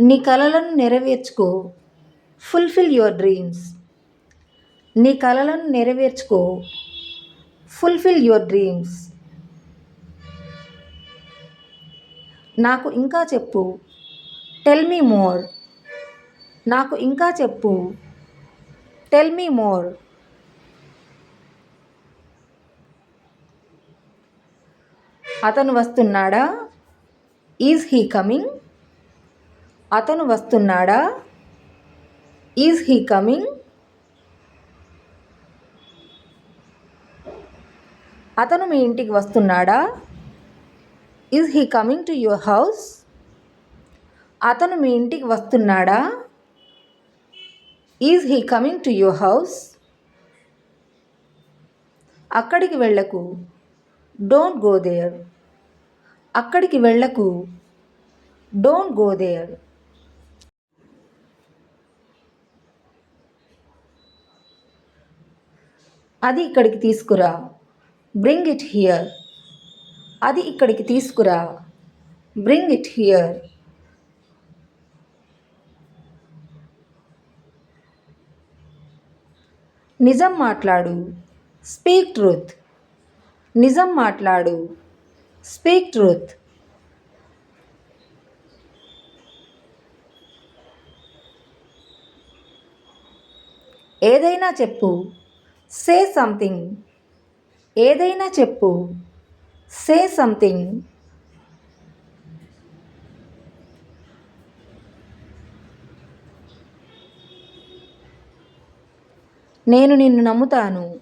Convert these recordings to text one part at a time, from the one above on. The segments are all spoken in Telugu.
నీ కలలను నెరవేర్చుకో. Fulfil your dreams. నీ కలలను నెరవేర్చుకో. Fulfil your dreams. నాకు ఇంకా చెప్పు. Tell me more. నాకు ఇంకా చెప్పు. Tell me more. అతను వస్తున్నాడా? Is he coming? అతను వస్తున్నాడా? Is he coming? అతను మీ ఇంటికి వస్తున్నాడా? Is he coming to your house? అతను మీ ఇంటికి వస్తున్నాడా? Is he coming to your house? అక్కడికి వెళ్ళకు. Don't go there. అక్కడికి వెళ్ళకు. Don't go there. అది ఇక్కడికి తీసుకురా. Bring it here. అది ఇక్కడికి తీసుకురా. Bring it here. నిజం మాట్లాడు. Speak truth. నిజం మాట్లాడు. Speak truth. ఏదైనా చెప్పు. Say something. ఏదైనా చెప్పు. Say something. నేను నిన్ను నమ్ముతాను.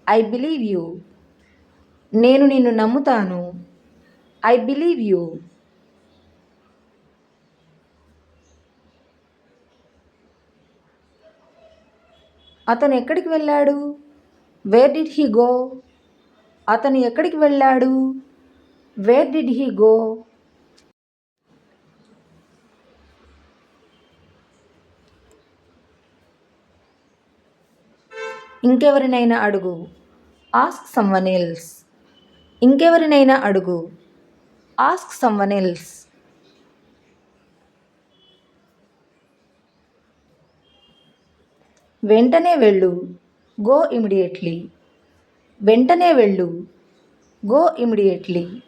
I believe you. నేను నిన్ను నమ్ముతాను. I believe you. అతను ఎక్కడికి వెళ్ళాడు? Where did he go? అతను ఎక్కడికి వెళ్ళాడు? Where did he go? ఇంకెవరినైనా అడుగు. Ask someone else. ఇంకెవరినైనా అడుగు. Ask someone else. వెంటనే వెళ్ళు. Go immediately. వెంటనే వెళ్ళు. Go immediately.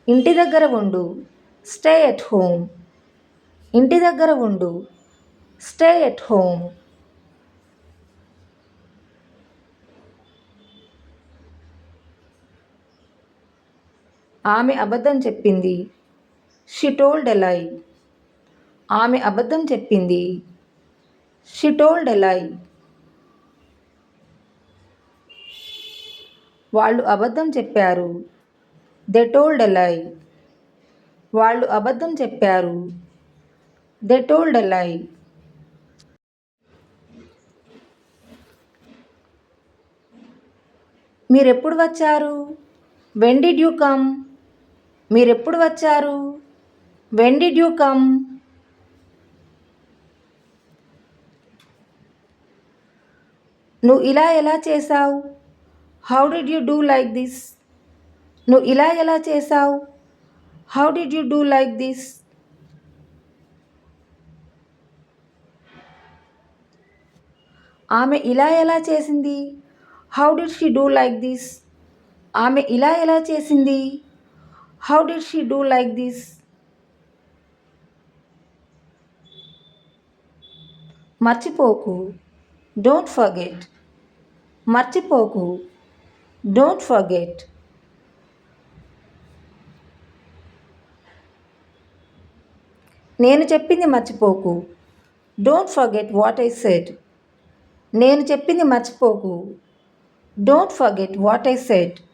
ఇంటి దగ్గర ఉండు. Stay at home. ఇంటి దగ్గర ఉండు. Stay at home. ఆమె అబద్ధం చెప్పింది. షీ టోల్డ్ ఎ లై. ఆమె అబద్ధం చెప్పింది. షీ టోల్డ్ ఎ లై. వాళ్ళు అబద్ధం చెప్పారు. దే టోల్డ్ ఎ లై. వాళ్ళు అబద్ధం చెప్పారు. They told a lie. మీరెప్పుడు వచ్చారు? When did you come? మీరెప్పుడు వచ్చారు? When did you come? నువ్వు ఇలా ఎలా చేసావు? How did you do like this? నువ్వు ఇలా ఎలా చేసావు? How did you do like this? ఆమె ఇలా ఎలా చేసింది? How did she do like this? ఆమె ఇలా ఎలా చేసింది? How did she do like this? మర్చిపోకు. Don't forget. మర్చిపోకు. Don't forget. నేను చెప్పింది మర్చిపోకు. Don't forget what I said. నేను చెప్పింది మర్చిపోకు. Don't forget what I said.